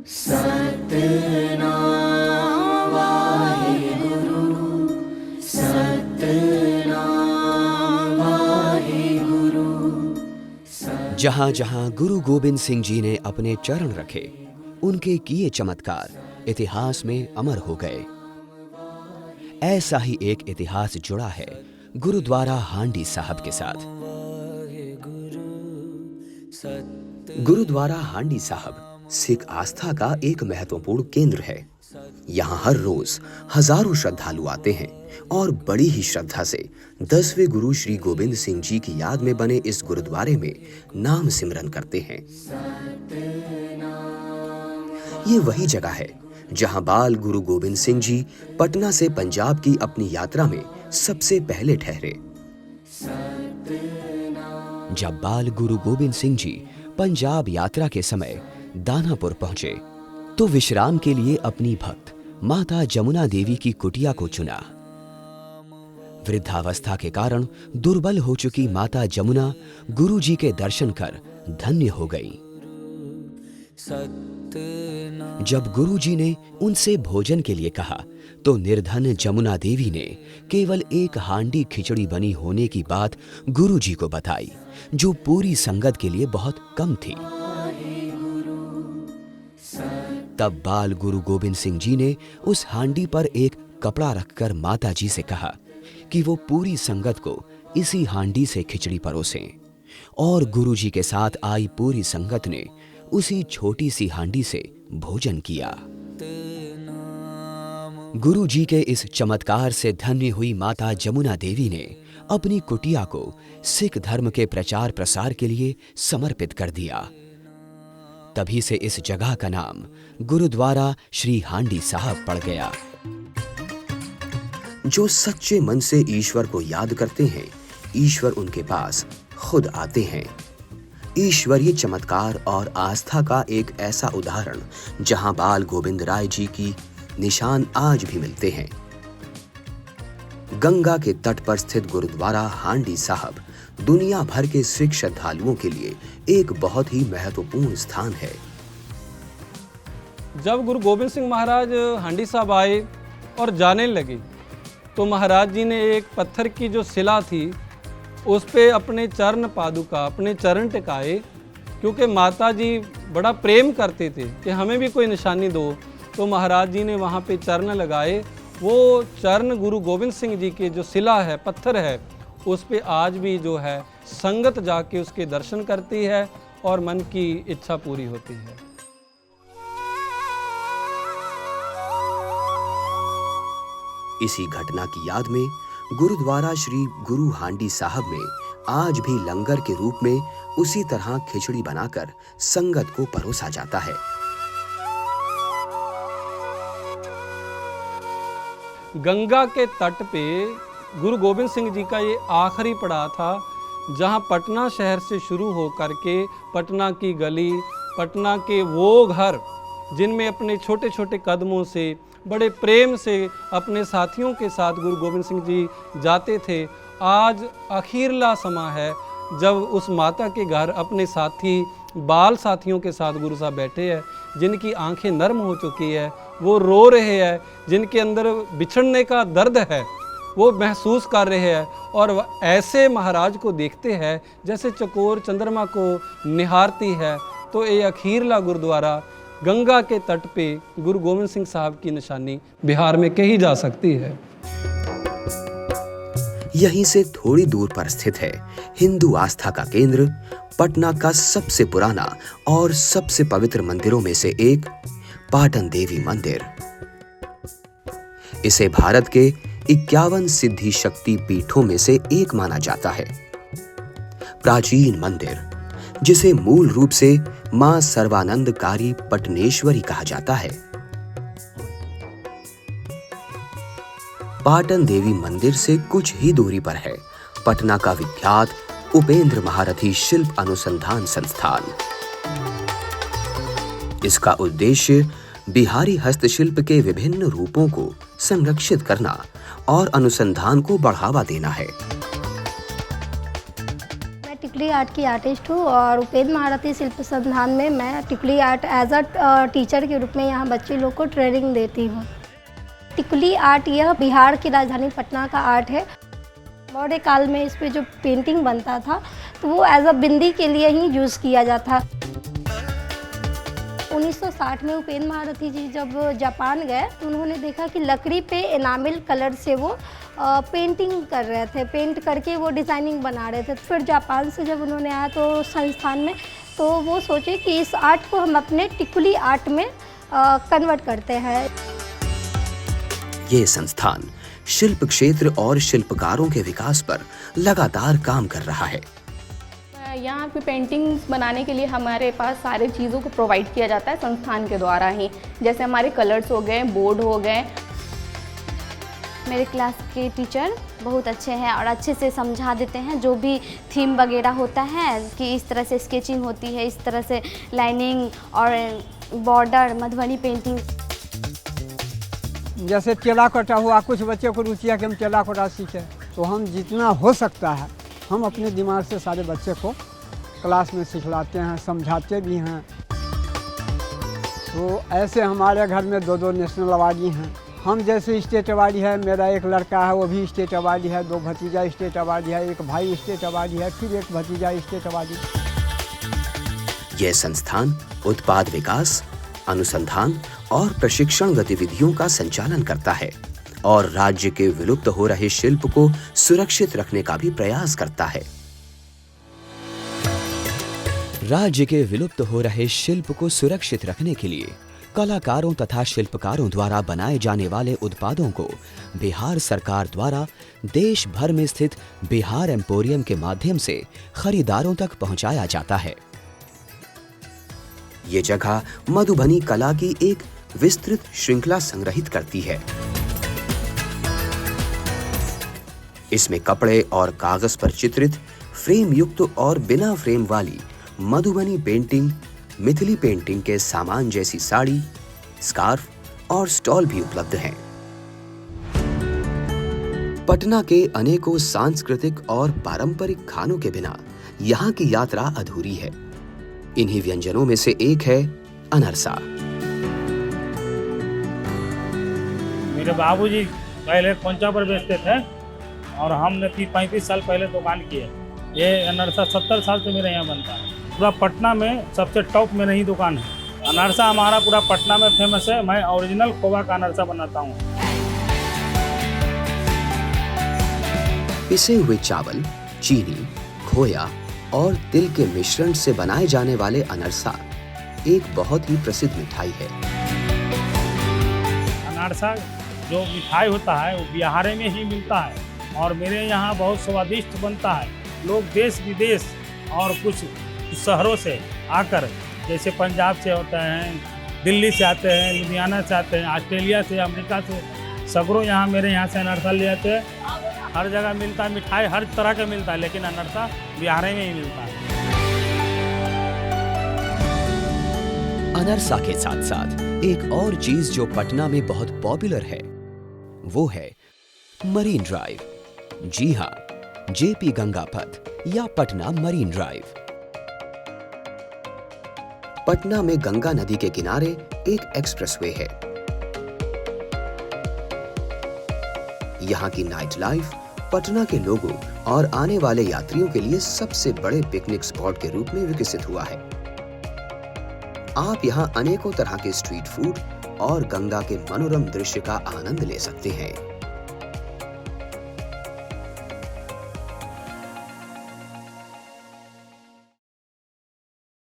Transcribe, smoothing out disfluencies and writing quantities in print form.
सतनाम वाहेगुरु, सतनाम वाहेगुरु। जहां जहां गुरु गोबिंद सिंह जी ने अपने चरण रखे, उनके किए चमत्कार इतिहास में अमर हो गए। ऐसा ही एक इतिहास जुड़ा है गुरुद्वारा हांडी साहब के साथ। गुरुद्वारा हांडी साहब सिख आस्था का एक महत्वपूर्ण केंद्र है। यहाँ हर रोज हजारों श्रद्धालु आते हैं और बड़ी ही श्रद्धा से 10वें गुरु श्री गोबिंद सिंह जी की याद में बने इस गुरुद्वारे में नाम सिमरन करते हैं। ये वही जगह है जहां बाल गुरु गोबिंद सिंह जी पटना से पंजाब की अपनी यात्रा में सबसे पहले ठहरे। जब बाल गुरु गोबिंद सिंह जी पंजाब यात्रा के समय दानापुर पहुंचे तो विश्राम के लिए अपनी भक्त माता जमुना देवी की कुटिया को चुना। वृद्धावस्था के कारण दुर्बल हो चुकी माता जमुना गुरु जी के दर्शन कर धन्य हो गई। जब गुरु जी ने उनसे भोजन के लिए कहा तो निर्धन जमुना देवी ने केवल एक हांडी खिचड़ी बनी होने की बात गुरु जी को बताई, जो पूरी संगत के लिए बहुत कम थी। तब बाल गुरु गोबिंद सिंह जी ने उस हांडी पर एक कपड़ा रखकर माता जी से कहा कि वो पूरी संगत को इसी हांडी से खिचड़ी परोसें, और गुरु जी के साथ आई पूरी संगत ने उसी छोटी सी हांडी से भोजन किया। गुरु जी के इस चमत्कार से धन्य हुई माता जमुना देवी ने अपनी कुटिया को सिख धर्म के प्रचार प्रसार के लिए समर्पित कर दिया। तभी से इस जगह का नाम गुरुद्वारा श्री हांडी साहब पड़ गया। जो सच्चे मन से ईश्वर को याद करते हैं, ईश्वर उनके पास खुद आते हैं। ईश्वरीय चमत्कार और आस्था का एक ऐसा उदाहरण जहां बाल गोविंद राय जी की निशान आज भी मिलते हैं। गंगा के तट पर स्थित गुरुद्वारा हांडी साहब दुनिया भर के सिख श्रद्धालुओं के लिए एक बहुत ही महत्वपूर्ण स्थान है। जब गुरु गोबिंद सिंह महाराज हांडी साहब आए और जाने लगे तो महाराज जी ने एक पत्थर की जो शिला थी उस पे अपने चरण पादुका, अपने चरण टिकाए, क्योंकि माता जी बड़ा प्रेम करते थे कि हमें भी कोई निशानी दो। तो महाराज जी ने वहाँ पे चरण लगाए। वो चरण गुरु गोबिंद सिंह जी के जो शिला है, पत्थर है, उस पे आज भी जो है संगत जाके उसके दर्शन करती है और मन की इच्छा पूरी होती है। इसी घटना की याद में गुरुद्वारा श्री गुरु हांडी साहब में आज भी लंगर के रूप में उसी तरह खिचड़ी बनाकर संगत को परोसा जाता है। गंगा के तट पे गुरु गोबिंद सिंह जी का ये आखिरी पड़ाव था, जहाँ पटना शहर से शुरू होकर के पटना की गली, पटना के वो घर जिनमें अपने छोटे छोटे कदमों से बड़े प्रेम से अपने साथियों के साथ गुरु गोबिंद सिंह जी जाते थे, आज आखिरला समय है जब उस माता के घर अपने साथी बाल साथियों के साथ गुरु साहब बैठे हैं, जिनकी आंखें नर्म हो चुकी है, वो रो रहे हैं, जिनके अंदर बिछड़ने का दर्द है वो महसूस कर रहे हैं, और ऐसे महाराज को देखते हैं जैसे चकोर चंद्रमा को निहारती है। तो ये अखीरला गुरुद्वारा गंगा के तट पे गुरु गोबिंद सिंह साहब की निशानी बिहार में कही जा सकती है। यहीं से थोड़ी दूर पर स्थित है हिंदू आस्था का केंद्र, पटना का सबसे पुराना और सबसे पवित्र मंदिरों में से एक पाटन देवी मंदिर। इसे भारत के 51 सिद्धि शक्ति पीठों में से एक माना जाता है। प्राचीन मंदिर, जिसे मूल रूप से मां सर्वानंदकारी पटनेश्वरी कहा जाता है। पाटन देवी मंदिर से कुछ ही दूरी पर है पटना का विख्यात उपेंद्र महारथी शिल्प अनुसंधान संस्थान। इसका उद्देश्य बिहारी हस्तशिल्प के विभिन्न रूपों को संरक्षित करना और अनुसंधान को बढ़ावा देना है। टिकुली आर्ट की आर्टिस्ट हूँ और उपेंद्र महारथी शिल्प संस्थान में मैं टिकुली आर्ट एज अ टीचर के रूप में यहाँ बच्चे लोग को ट्रेनिंग देती हूँ। टिकुली आर्ट यह बिहार की राजधानी पटना का आर्ट है। मौर्य काल में इस पे जो पेंटिंग बनता था तो वो एज अ बिंदी के लिए ही यूज़ किया जाता। 1960 में उपेंद्र महारथी जी जब जापान गए तो उन्होंने देखा कि लकड़ी पे एनामिल कलर से वो पेंटिंग कर रहे थे, पेंट करके वो डिज़ाइनिंग बना रहे थे। फिर जापान से जब उन्होंने आया तो संस्थान में तो वो सोचे कि इस आर्ट को हम अपने टिकुली आर्ट में कन्वर्ट करते हैं। ये संस्थान शिल्प क्षेत्र और शिल्पकारों के विकास पर लगातार काम कर रहा है। यहाँ पे पेंटिंग्स बनाने के लिए हमारे पास सारे चीज़ों को प्रोवाइड किया जाता है संस्थान के द्वारा ही, जैसे हमारे कलर्स हो गए, बोर्ड हो गए। मेरे क्लास के टीचर बहुत अच्छे हैं और अच्छे से समझा देते हैं। जो भी थीम वगैरह होता है कि इस तरह से स्केचिंग होती है, इस तरह से लाइनिंग और बॉर्डर, मधुबनी पेंटिंग। जैसे टेराकोटा हुआ, कुछ बच्चों को रुचि है कि हम टेराकोटा सीखें, तो हम जितना हो सकता है हम अपने दिमाग से सारे बच्चे को क्लास में सिखलाते हैं, समझाते भी हैं। तो ऐसे हमारे घर में 2 नेशनल अवार्डी हैं। हम जैसे स्टेट अवार्डी है, मेरा एक लड़का है वो भी स्टेट अवार्डी है, 2 भतीजा स्टेट अवार्डी है, एक भाई स्टेट अवार्डी है, फिर एक भतीजा स्टेट अवार्डी। यह संस्थान उत्पाद विकास, अनुसंधान और प्रशिक्षण गतिविधियों का संचालन करता है और राज्य के विलुप्त हो रहे शिल्प को सुरक्षित रखने का भी प्रयास करता है। राज्य के विलुप्त हो रहे शिल्प को सुरक्षित रखने के लिए कलाकारों तथा शिल्पकारों द्वारा बनाए जाने वाले उत्पादों को बिहार सरकार द्वारा देश भर में स्थित बिहार एम्पोरियम के माध्यम से खरीदारों तक पहुंचाया जाता है। ये जगह मधुबनी कला की एक विस्तृत श्रृंखला संग्रहित करती है। इसमें कपड़े और कागज पर चित्रित फ्रेम युक्त और बिना फ्रेम वाली मधुबनी पेंटिंग, मिथिली पेंटिंग के सामान जैसी साड़ी, स्कार्फ और स्टॉल भी उपलब्ध हैं। पटना के अनेकों सांस्कृतिक और पारंपरिक खानों के बिना यहाँ की यात्रा अधूरी है। इन्हीं व्यंजनों में से एक है अनरसा। मेरे बाबूजी पहले कोंचा पर बेचते थे और हमने 35 साल पहले दुकान की है। ये अनरसा 70 साल से मेरे यहाँ बनता है। पूरा पटना में सबसे टॉप में नहीं दुकान है। अनरसा हमारा पूरा पटना में फेमस है। मैं ओरिजिनल खोवा का अनरसा बनाता हूँ। पिसे हुए चावल, चीनी, खोया और तिल के मिश्रण से बनाए जाने वाले अनरसा एक बहुत ही प्रसिद्ध मिठाई है। अनरसा जो मिठाई होता है वो बिहार में ही मिलता है और मेरे यहाँ बहुत स्वादिष्ट बनता है। लोग देश विदेश और कुछ शहरों से आकर, जैसे पंजाब से होते हैं, दिल्ली से आते हैं, लुधियाना से आते हैं, ऑस्ट्रेलिया से, अमेरिका से, सगरों यहाँ मेरे यहाँ से अनरसा ले आते हैं। हर जगह मिलता है, मिठाई हर तरह का मिलता है, लेकिन अनरसा बिहार में ही मिलता है। अनरसा के साथ साथ एक और चीज जो पटना में बहुत पॉपुलर है वो है मरीन ड्राइव। जी हाँ, जेपी गंगा पथ या पटना मरीन ड्राइव। पटना में गंगा नदी के किनारे एक एक्सप्रेसवे है। यहाँ की नाइट लाइफ पटना के लोगों और आने वाले यात्रियों के लिए सबसे बड़े पिकनिक स्पॉट के रूप में विकसित हुआ है। आप यहाँ अनेकों तरह के स्ट्रीट फूड और गंगा के मनोरम दृश्य का आनंद ले सकते हैं।